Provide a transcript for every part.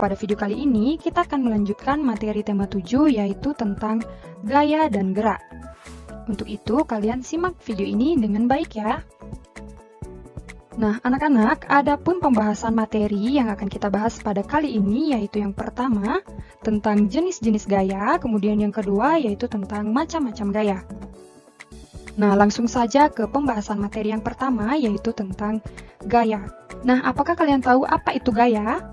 pada video kali ini kita akan melanjutkan materi tema 7 yaitu tentang gaya dan gerak. Untuk itu kalian simak video ini dengan baik ya. Nah anak-anak, adapun pembahasan materi yang akan kita bahas pada kali ini yaitu yang pertama tentang jenis-jenis gaya, kemudian yang kedua yaitu tentang macam-macam gaya. Nah langsung saja ke pembahasan materi yang pertama yaitu tentang gaya. Nah apakah kalian tahu apa itu gaya?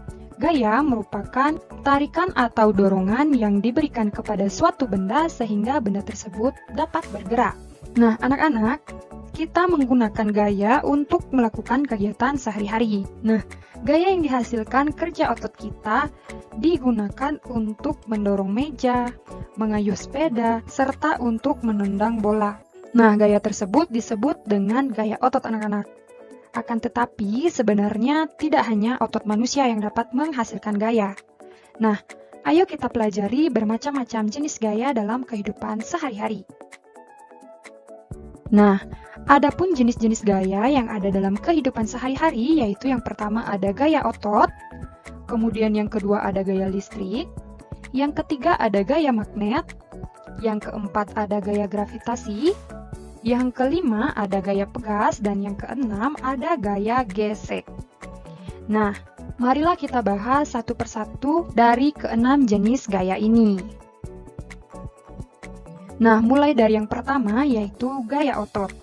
Gaya merupakan tarikan atau dorongan yang diberikan kepada suatu benda sehingga benda tersebut dapat bergerak. Nah, anak-anak, kita menggunakan gaya untuk melakukan kegiatan sehari-hari. Nah, gaya yang dihasilkan kerja otot kita digunakan untuk mendorong meja, mengayuh sepeda, serta untuk menendang bola. Nah, gaya tersebut disebut dengan gaya otot anak-anak. Akan tetapi, sebenarnya tidak hanya otot manusia yang dapat menghasilkan gaya. Nah, ayo kita pelajari bermacam-macam jenis gaya dalam kehidupan sehari-hari. Nah, adapun jenis-jenis gaya yang ada dalam kehidupan sehari-hari, yaitu yang pertama ada gaya otot, kemudian yang kedua ada gaya listrik, yang ketiga ada gaya magnet, yang keempat ada gaya gravitasi, yang kelima ada gaya pegas, dan yang keenam ada gaya gesek. Nah, marilah kita bahas satu persatu dari keenam jenis gaya ini. Nah, mulai dari yang pertama yaitu gaya otot.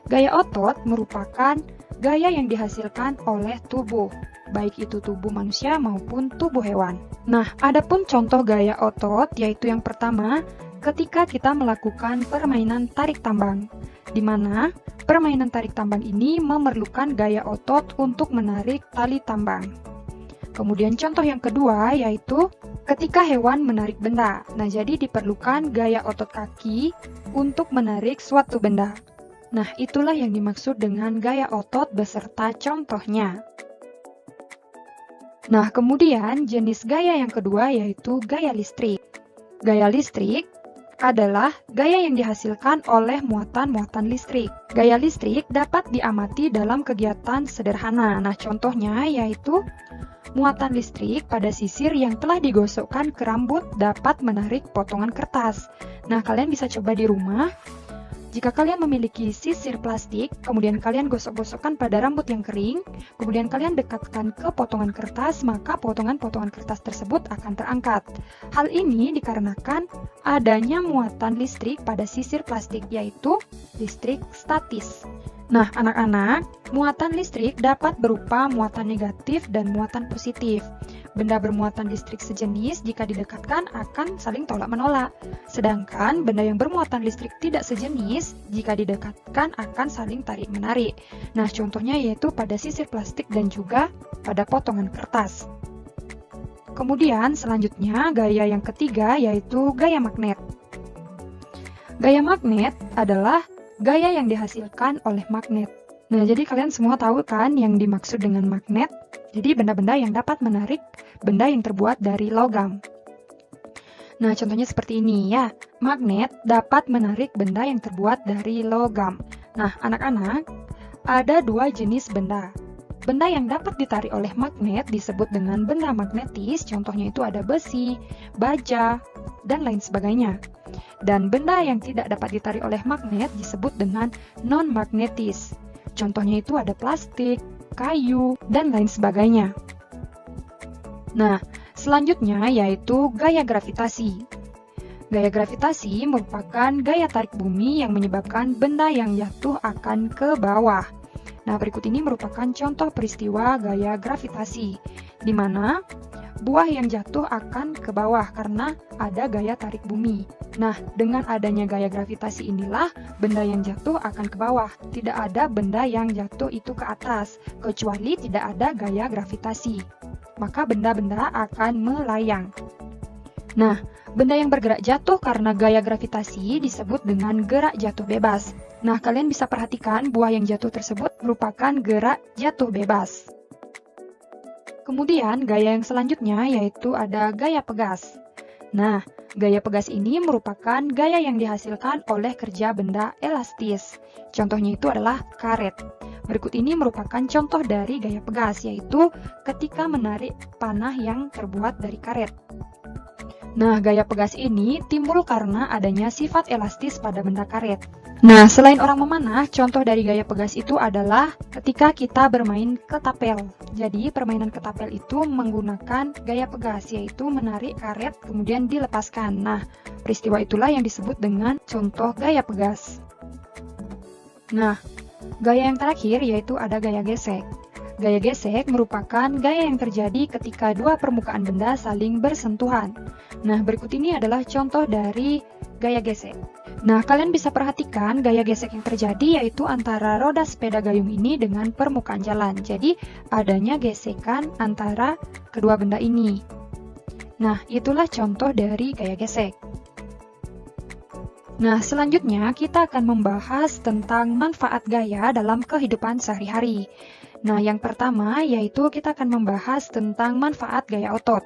Gaya otot merupakan gaya yang dihasilkan oleh tubuh, baik itu tubuh manusia maupun tubuh hewan. Nah, adapun contoh gaya otot yaitu yang pertama, ketika kita melakukan permainan tarik tambang, di mana permainan tarik tambang ini memerlukan gaya otot untuk menarik tali tambang. Kemudian contoh yang kedua yaitu ketika hewan menarik benda. Nah, jadi diperlukan gaya otot kaki untuk menarik suatu benda. Nah, itulah yang dimaksud dengan gaya otot beserta contohnya. Nah, kemudian jenis gaya yang kedua yaitu gaya listrik. Gaya listrik adalah gaya yang dihasilkan oleh muatan-muatan listrik. Gaya listrik dapat diamati dalam kegiatan sederhana. Nah, contohnya yaitu muatan listrik pada sisir yang telah digosokkan ke rambut dapat menarik potongan kertas. Nah, kalian bisa coba di rumah. Jika kalian memiliki sisir plastik, kemudian kalian gosok-gosokkan pada rambut yang kering, kemudian kalian dekatkan ke potongan kertas, maka potongan-potongan kertas tersebut akan terangkat. Hal ini dikarenakan adanya muatan listrik pada sisir plastik, yaitu listrik statis. Nah, anak-anak, muatan listrik dapat berupa muatan negatif dan muatan positif. Benda bermuatan listrik sejenis jika didekatkan akan saling tolak-menolak. Sedangkan benda yang bermuatan listrik tidak sejenis jika didekatkan akan saling tarik-menarik. Nah, contohnya yaitu pada sisir plastik dan juga pada potongan kertas. Kemudian selanjutnya gaya yang ketiga yaitu gaya magnet. Gaya magnet adalah gaya yang dihasilkan oleh magnet. Nah, jadi kalian semua tahu kan yang dimaksud dengan magnet? Jadi benda-benda yang dapat menarik benda yang terbuat dari logam. Nah, contohnya seperti ini ya. Magnet dapat menarik benda yang terbuat dari logam. Nah, anak-anak, ada dua jenis benda. Benda yang dapat ditarik oleh magnet disebut dengan benda magnetis, contohnya itu ada besi, baja, dan lain sebagainya. Dan benda yang tidak dapat ditarik oleh magnet disebut dengan non-magnetis. Contohnya itu ada plastik, kayu, dan lain sebagainya. Nah, selanjutnya yaitu gaya gravitasi. Gaya gravitasi merupakan gaya tarik bumi yang menyebabkan benda yang jatuh akan ke bawah. Nah, berikut ini merupakan contoh peristiwa gaya gravitasi, di mana buah yang jatuh akan ke bawah karena ada gaya tarik bumi. Nah, dengan adanya gaya gravitasi inilah benda yang jatuh akan ke bawah. Tidak ada benda yang jatuh itu ke atas, kecuali tidak ada gaya gravitasi. Maka benda-benda akan melayang. Nah, benda yang bergerak jatuh karena gaya gravitasi disebut dengan gerak jatuh bebas. Nah, kalian bisa perhatikan buah yang jatuh tersebut merupakan gerak jatuh bebas. Kemudian gaya yang selanjutnya yaitu ada gaya pegas. Nah, gaya pegas ini merupakan gaya yang dihasilkan oleh kerja benda elastis. Contohnya itu adalah karet. Berikut ini merupakan contoh dari gaya pegas, yaitu ketika menarik panah yang terbuat dari karet. Nah, gaya pegas ini timbul karena adanya sifat elastis pada benda karet. Nah, selain orang memanah, contoh dari gaya pegas itu adalah ketika kita bermain ketapel. Jadi, permainan ketapel itu menggunakan gaya pegas, yaitu menarik karet kemudian dilepaskan. Nah, peristiwa itulah yang disebut dengan contoh gaya pegas. Nah, gaya yang terakhir yaitu ada gaya gesek. Gaya gesek merupakan gaya yang terjadi ketika dua permukaan benda saling bersentuhan. Nah, berikut ini adalah contoh dari gaya gesek. Nah, kalian bisa perhatikan gaya gesek yang terjadi yaitu antara roda sepeda gayung ini dengan permukaan jalan. Jadi, adanya gesekan antara kedua benda ini. Nah, itulah contoh dari gaya gesek. Nah, selanjutnya kita akan membahas tentang manfaat gaya dalam kehidupan sehari-hari. Nah, yang pertama yaitu kita akan membahas tentang manfaat gaya otot.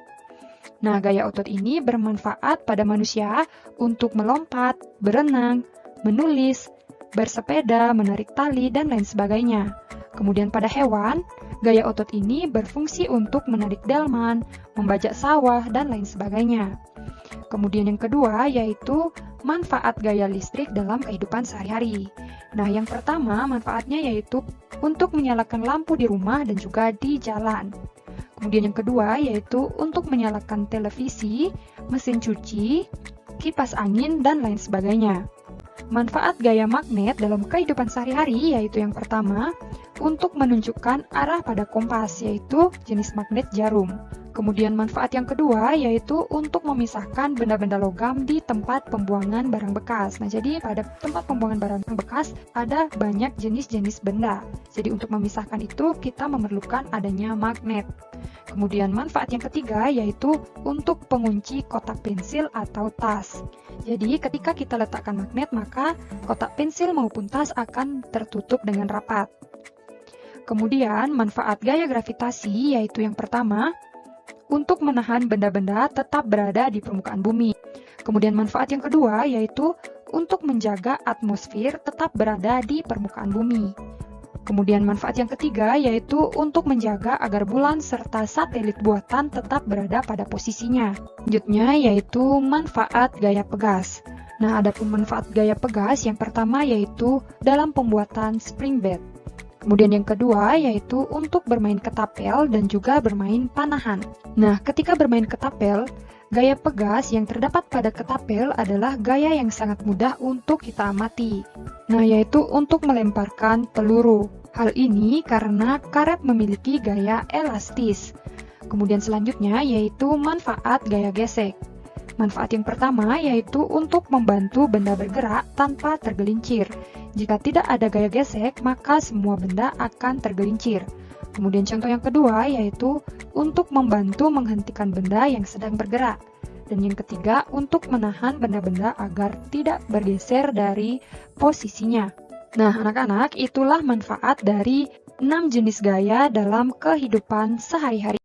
Nah, gaya otot ini bermanfaat pada manusia untuk melompat, berenang, menulis, bersepeda, menarik tali, dan lain sebagainya. Kemudian pada hewan, gaya otot ini berfungsi untuk menarik delman, membajak sawah, dan lain sebagainya. Kemudian yang kedua yaitu manfaat gaya listrik dalam kehidupan sehari-hari. Nah, yang pertama manfaatnya yaitu untuk menyalakan lampu di rumah dan juga di jalan. Kemudian yang kedua yaitu untuk menyalakan televisi, mesin cuci, kipas angin, dan lain sebagainya. Manfaat gaya magnet dalam kehidupan sehari-hari yaitu yang pertama, untuk menunjukkan arah pada kompas, yaitu jenis magnet jarum. Kemudian manfaat yang kedua yaitu untuk memisahkan benda-benda logam di tempat pembuangan barang bekas. Nah, jadi pada tempat pembuangan barang bekas ada banyak jenis-jenis benda. Jadi untuk memisahkan itu kita memerlukan adanya magnet. Kemudian manfaat yang ketiga yaitu untuk pengunci kotak pensil atau tas. Jadi ketika kita letakkan magnet maka kotak pensil maupun tas akan tertutup dengan rapat. Kemudian manfaat gaya gravitasi yaitu yang pertama, untuk menahan benda-benda tetap berada di permukaan bumi. Kemudian manfaat yang kedua yaitu untuk menjaga atmosfer tetap berada di permukaan bumi. Kemudian manfaat yang ketiga yaitu untuk menjaga agar bulan serta satelit buatan tetap berada pada posisinya. Selanjutnya yaitu manfaat gaya pegas. Nah, adapun manfaat gaya pegas yang pertama yaitu dalam pembuatan spring bed. Kemudian yang kedua yaitu untuk bermain ketapel dan juga bermain panahan. Nah, ketika bermain ketapel, gaya pegas yang terdapat pada ketapel adalah gaya yang sangat mudah untuk kita amati. Nah, yaitu untuk melemparkan peluru. Hal ini karena karet memiliki gaya elastis. Kemudian selanjutnya yaitu manfaat gaya gesek. Manfaat yang pertama yaitu untuk membantu benda bergerak tanpa tergelincir. Jika tidak ada gaya gesek, maka semua benda akan tergelincir. Kemudian contoh yang kedua yaitu untuk membantu menghentikan benda yang sedang bergerak. Dan yang ketiga untuk menahan benda-benda agar tidak bergeser dari posisinya. Nah, anak-anak, itulah manfaat dari 6 jenis gaya dalam kehidupan sehari-hari.